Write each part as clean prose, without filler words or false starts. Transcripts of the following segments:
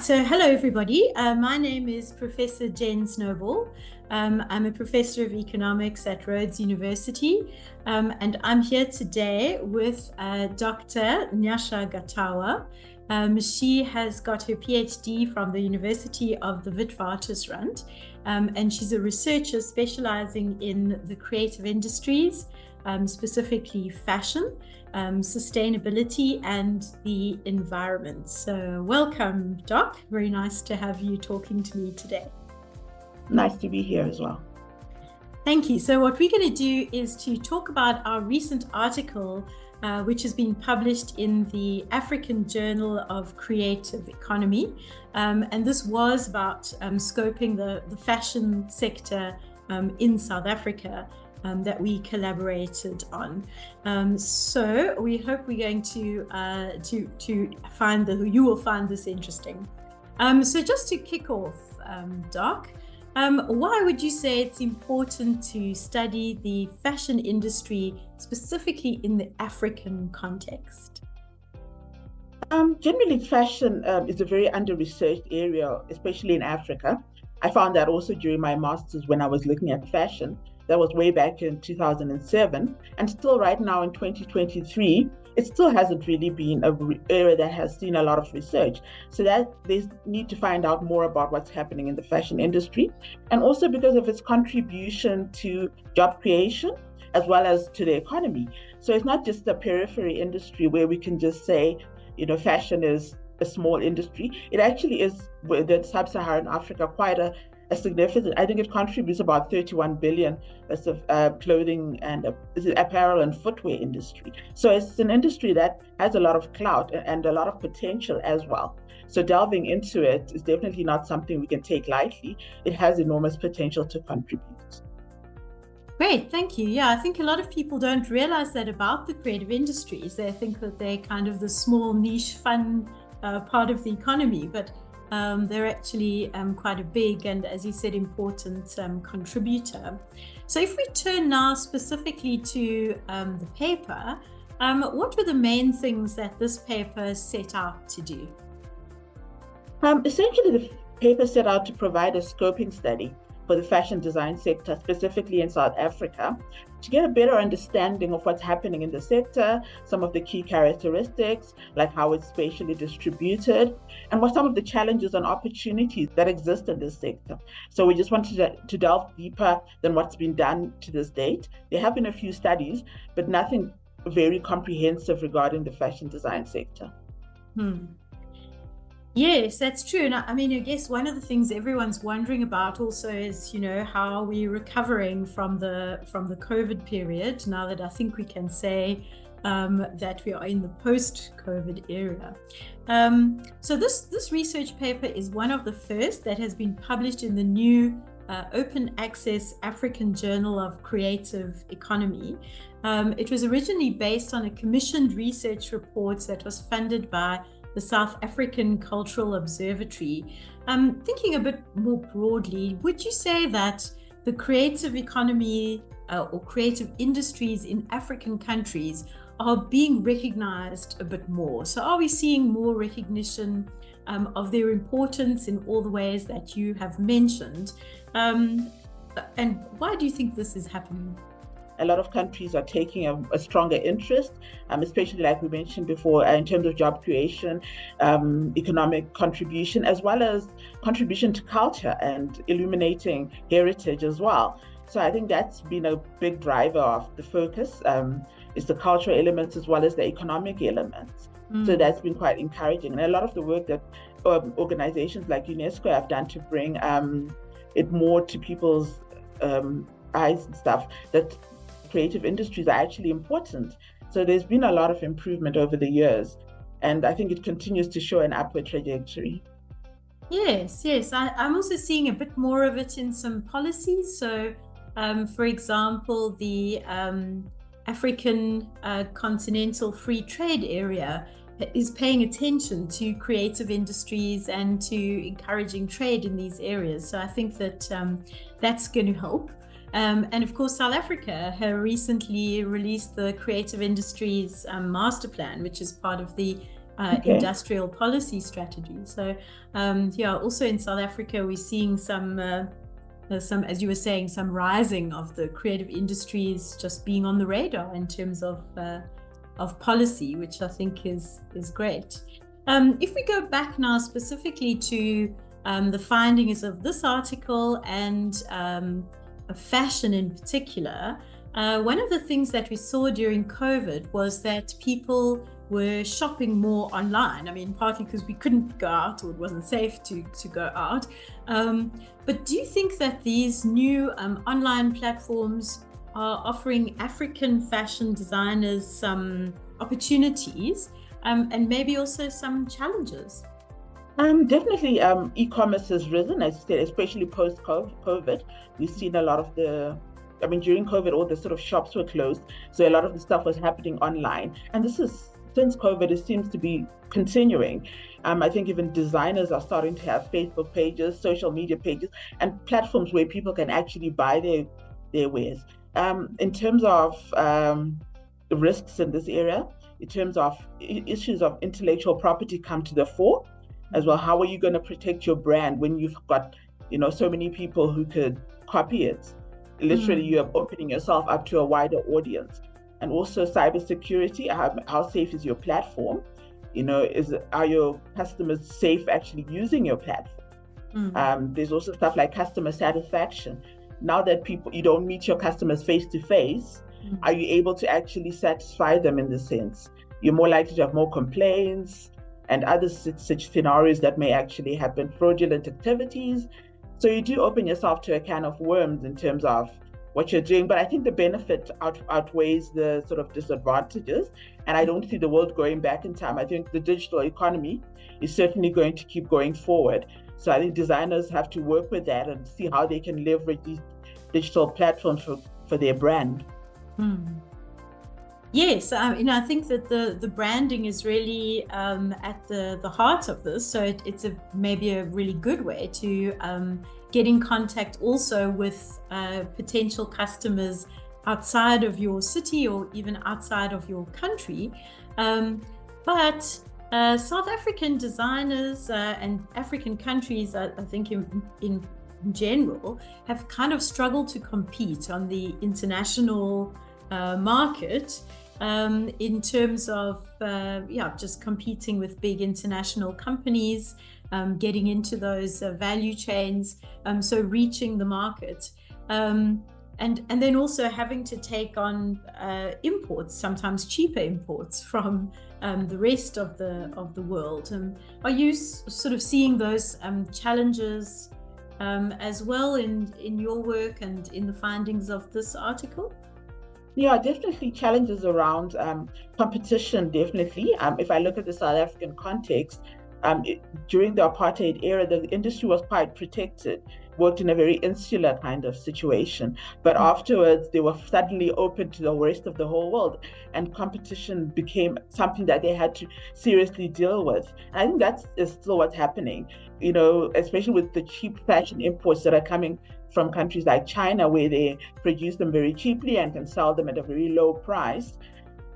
So hello everybody. My name is Professor Jen Snowball. I'm a professor of economics at Rhodes University, and I'm here today with Dr. Nyasha Gatawa. She has got her PhD from the University of the Witwatersrand, and she's a researcher specializing in the creative industries, specifically fashion, sustainability and the environment. So welcome, Doc. Very nice to have you talking to me today. Nice to be here as well. Thank you. So what we're going to do is to talk about our recent article, which has been published in the African Journal of Creative Economy. And this was about scoping the fashion sector in South Africa. That we collaborated on. So we hope we're going to find you will find this interesting. So just to kick off, Doc, why would you say it's important to study the fashion industry specifically in the African context? Generally, fashion is a very under-researched area, especially in Africa. I found that also during my master's when I was looking at fashion. That was way back in 2007, and still right now in 2023, it still hasn't really been an area that has seen a lot of research. So that they need to find out more about what's happening in the fashion industry, and also because of its contribution to job creation as well as to the economy. So it's not just a periphery industry where we can just say, fashion is a small industry. It actually is, with the sub-Saharan Africa, quite a significant. I think it contributes about 31 billion of clothing and apparel and footwear industry. So it's an industry that has a lot of clout and a lot of potential as well. So delving into it is definitely not something we can take lightly. It has enormous potential to contribute. Great, thank you. Yeah, I think a lot of people don't realize that about the creative industries. They think that they're kind of the small niche fun part of the economy, but they're actually quite a big and, as you said, important contributor. So if we turn now specifically to the paper, what were the main things that this paper set out to do? Essentially, the paper set out to provide a scoping study for the fashion design sector, specifically in South Africa, to get a better understanding of what's happening in the sector, some of the key characteristics, like how it's spatially distributed, and what some of the challenges and opportunities that exist in this sector. So we just wanted to delve deeper than what's been done to this date. There have been a few studies, but nothing very comprehensive regarding the fashion design sector. Yes, that's true. And I mean, I guess one of the things everyone's wondering about also is, how we're recovering from the COVID period, now that I think we can say that we are in the post-COVID era. So this research paper is one of the first that has been published in the new open access African Journal of Creative Economy. It was originally based on a commissioned research report that was funded by the South African Cultural Observatory. Thinking a bit more broadly, would you say that the creative economy or creative industries in African countries are being recognized a bit more? So are we seeing more recognition of their importance in all the ways that you have mentioned? And why do you think this is happening? A lot of countries are taking a stronger interest, especially like we mentioned before, in terms of job creation, economic contribution, as well as contribution to culture and illuminating heritage as well. So I think that's been a big driver of the focus, is the cultural elements as well as the economic elements. So that's been quite encouraging. And a lot of the work that organizations like UNESCO have done to bring it more to people's eyes and stuff, that creative industries are actually important. So there's been a lot of improvement over the years, and I think it continues to show an upward trajectory. Yes. I'm also seeing a bit more of it in some policies. So, for example, the African Continental Free Trade Area is paying attention to creative industries and to encouraging trade in these areas. So I think that that's going to help. And of course, South Africa have recently released the Creative Industries Master Plan, which is part of the Okay. industrial policy strategy. So yeah, also in South Africa, we're seeing some, as you were saying, some rising of the creative industries just being on the radar in terms of policy, which I think is great. If we go back now specifically to the findings of this article and fashion in particular, one of the things that we saw during COVID was that people were shopping more online. I mean, partly because we couldn't go out or it wasn't safe to go out. But do you think that these new online platforms are offering African fashion designers some opportunities and maybe also some challenges? Definitely, e-commerce has risen, as you said, especially post-COVID. We've seen a lot of during COVID, all the sort of shops were closed. So a lot of the stuff was happening online. And this is, since COVID, it seems to be continuing. I think even designers are starting to have Facebook pages, social media pages, and platforms where people can actually buy their wares. In terms of risks in this area, in terms of issues of intellectual property come to the fore as well. How are you going to protect your brand when you've got, so many people who could copy it? Literally, you are opening yourself up to a wider audience. And also cybersecurity, how safe is your platform? Are your customers safe actually using your platform? There's also stuff like customer satisfaction. Now that you don't meet your customers face to face, are you able to actually satisfy them in the sense? You're more likely to have more complaints and other such scenarios that may actually happen, fraudulent activities. So you do open yourself to a can of worms in terms of what you're doing. But I think the benefit outweighs the sort of disadvantages. And I don't see the world going back in time. I think the digital economy is certainly going to keep going forward. So I think designers have to work with that and see how they can leverage these digital platforms for their brand. Yes, I think that the branding is really at the heart of this. So it's maybe a really good way to get in contact also with potential customers outside of your city or even outside of your country. But South African designers and African countries, I think in general, have kind of struggled to compete on the international market in terms of just competing with big international companies, getting into those value chains, so reaching the market, and then also having to take on imports, sometimes cheaper imports from the rest of the world. Are you sort of seeing those challenges as well in your work and in the findings of this article? Yeah, definitely challenges around competition, definitely. If I look at the South African context, during the apartheid era, the industry was quite protected, worked in a very insular kind of situation. But afterwards, they were suddenly open to the rest of the whole world, and competition became something that they had to seriously deal with. And I think that is still what's happening, especially with the cheap fashion imports that are coming from countries like China, where they produce them very cheaply and can sell them at a very low price.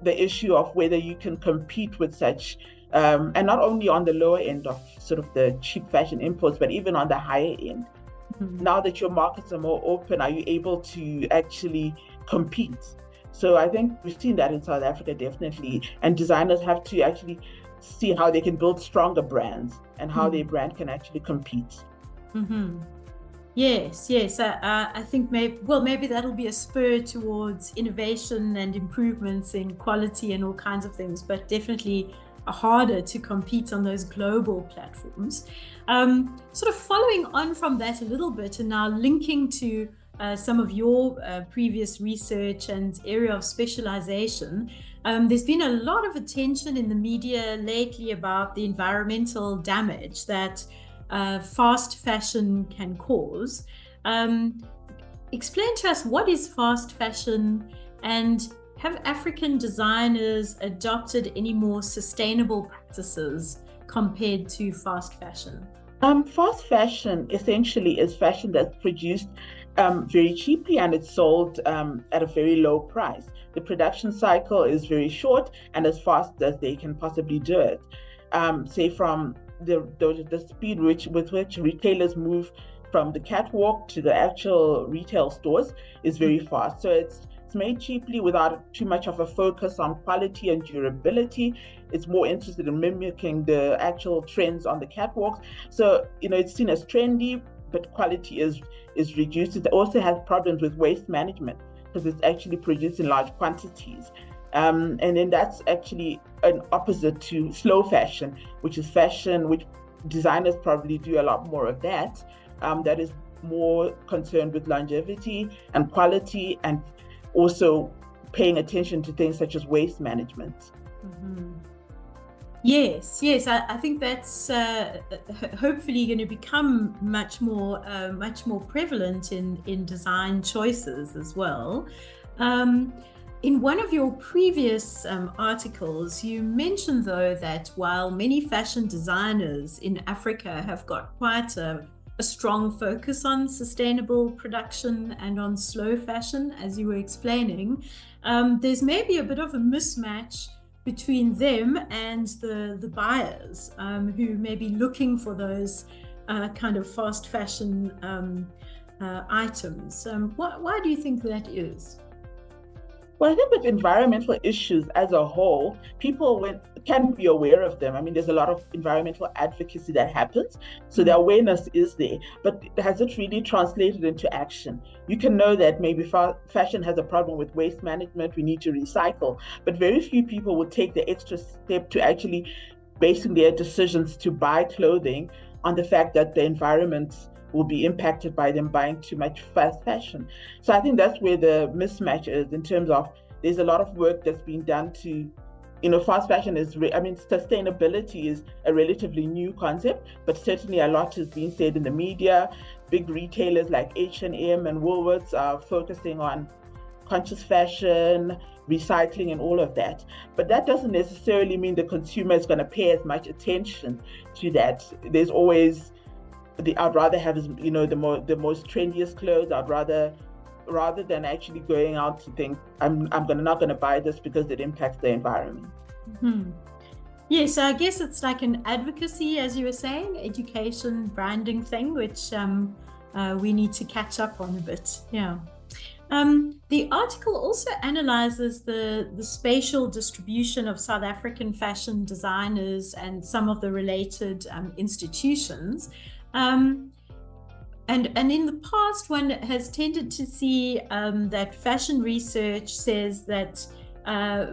The issue of whether you can compete with such, and not only on the lower end of sort of the cheap fashion imports, but even on the higher end. Now that your markets are more open, are you able to actually compete? So I think we've seen that in South Africa, definitely. And designers have to actually see how they can build stronger brands and how their brand can actually compete. Yes. I think maybe that'll be a spur towards innovation and improvements in quality and all kinds of things, but definitely harder to compete on those global platforms. Sort of following on from that a little bit and now linking to some of your previous research and area of specialization, there's been a lot of attention in the media lately about the environmental damage that fast fashion can cause. Explain to us, what is fast fashion, and have African designers adopted any more sustainable practices compared to fast fashion? Fast fashion essentially is fashion that's produced very cheaply and it's sold at a very low price. The production cycle is very short and as fast as they can possibly do it. say from the speed with which retailers move from the catwalk to the actual retail stores is very fast. So it's made cheaply without too much of a focus on quality and durability. It's more interested in mimicking the actual trends on the catwalks. So, it's seen as trendy, but quality is reduced. It also has problems with waste management because it's actually produced in large quantities. And then that's actually an opposite to slow fashion, which is fashion which designers probably do a lot more of that. That is more concerned with longevity and quality, and also paying attention to things such as waste management. Mm-hmm. Yes, I think that's hopefully going to become much more prevalent in design choices as well. In one of your previous articles, you mentioned, though, that while many fashion designers in Africa have got quite a strong focus on sustainable production and on slow fashion, as you were explaining, there's maybe a bit of a mismatch between them and the buyers who may be looking for those kind of fast fashion items. Why do you think that is? Well, I think with environmental issues as a whole, people can be aware of them. I mean, there's a lot of environmental advocacy that happens, so the awareness is there, but has it really translated into action? You can know that maybe fashion has a problem with waste management, we need to recycle, but very few people would take the extra step to actually basing their decisions to buy clothing on the fact that the environment will be impacted by them buying too much fast fashion. So I think that's where the mismatch is, in terms of there's a lot of work that's being done to, fast fashion is, sustainability is a relatively new concept, but certainly a lot is being said in the media. Big retailers like H&M and Woolworths are focusing on conscious fashion, recycling and all of that. But that doesn't necessarily mean the consumer is going to pay as much attention to that. There's always I'd rather have the most trendiest clothes. I'd rather than actually going out to think I'm not going to buy this because it impacts the environment. Mm-hmm. Yeah, so I guess it's like an advocacy, as you were saying, education, branding thing, which we need to catch up on a bit. Yeah. The article also analyzes the spatial distribution of South African fashion designers and some of the related institutions. And in the past, one has tended to see that fashion research says that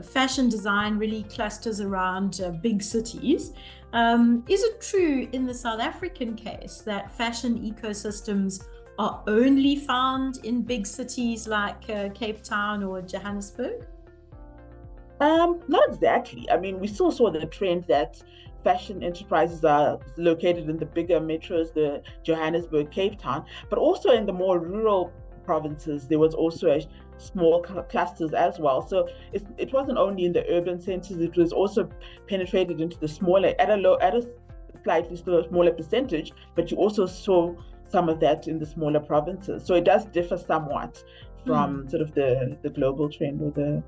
fashion design really clusters around big cities. Is it true in the South African case that fashion ecosystems are only found in big cities like Cape Town or Johannesburg? Not exactly. I mean, we still saw the trend that fashion enterprises are located in the bigger metros, the Johannesburg, Cape Town, but also in the more rural provinces, there was also a small clusters as well. So it wasn't only in the urban centers, it was also penetrated into the smaller, at a slightly smaller percentage, but you also saw some of that in the smaller provinces. So it does differ somewhat from sort of the global trend or the...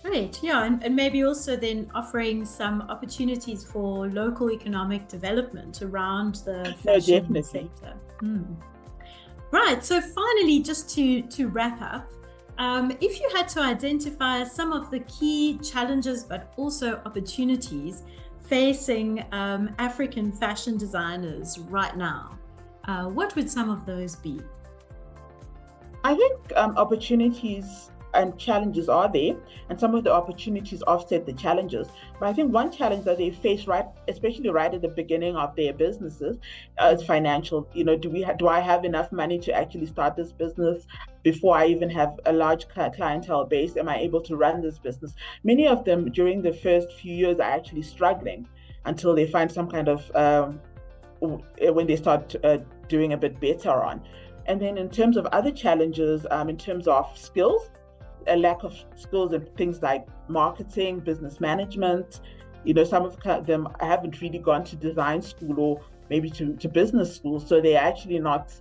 Right, yeah, and maybe also then offering some opportunities for local economic development around the fashion sector. Right, so finally, just to wrap up, if you had to identify some of the key challenges but also opportunities facing African fashion designers right now, what would some of those be? I think opportunities and challenges are there, and some of the opportunities offset the challenges. But I think one challenge that they face, especially right at the beginning of their businesses, is financial. Do I have enough money to actually start this business before I even have a large clientele base? Am I able to run this business? Many of them during the first few years are actually struggling until they find some kind of when they start doing a bit better on. And then in terms of other challenges, in terms of skills, a lack of skills in things like marketing, business management. Some of them haven't really gone to design school or maybe to business school, so they're actually not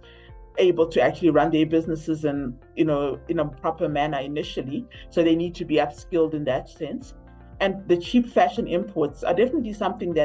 able to actually run their businesses in a proper manner initially. So they need to be upskilled in that sense. and the cheap fashion imports are definitely something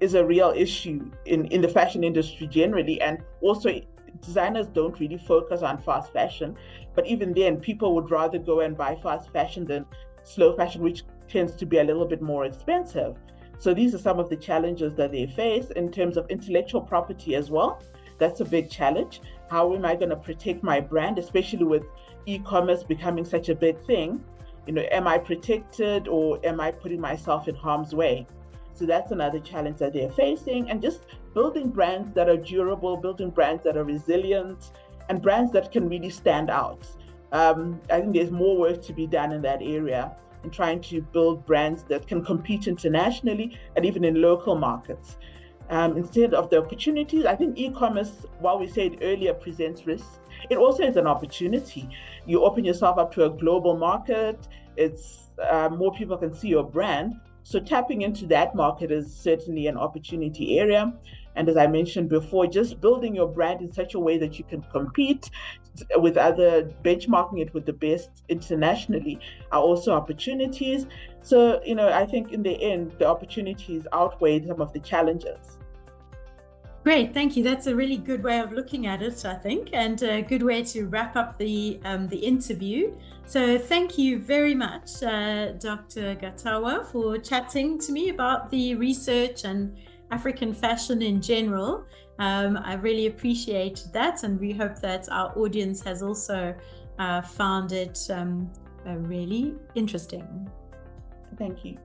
is a real issue in the fashion industry generally. And also, designers don't really focus on fast fashion, but even then, people would rather go and buy fast fashion than slow fashion, which tends to be a little bit more expensive. So these are some of the challenges that they face in terms of intellectual property as well. That's a big challenge. How am I going to protect my brand, especially with e-commerce becoming such a big thing? Am I protected, or am I putting myself in harm's way? So that's another challenge that they're facing. And just building brands that are durable, building brands that are resilient, and brands that can really stand out. I think there's more work to be done in that area, and trying to build brands that can compete internationally and even in local markets. Instead of the opportunities, I think e-commerce, while we said earlier, presents risks, it also is an opportunity. You open yourself up to a global market. It's more people can see your brand. So tapping into that market is certainly an opportunity area. And as I mentioned before, just building your brand in such a way that you can compete with other, benchmarking it with the best internationally, are also opportunities. So, I think in the end, the opportunities outweigh some of the challenges. Great, thank you. That's a really good way of looking at it, I think, and a good way to wrap up the interview. So thank you very much, Dr. Gatawa, for chatting to me about the research and African fashion in general. I really appreciate that, and we hope that our audience has also found it really interesting. Thank you.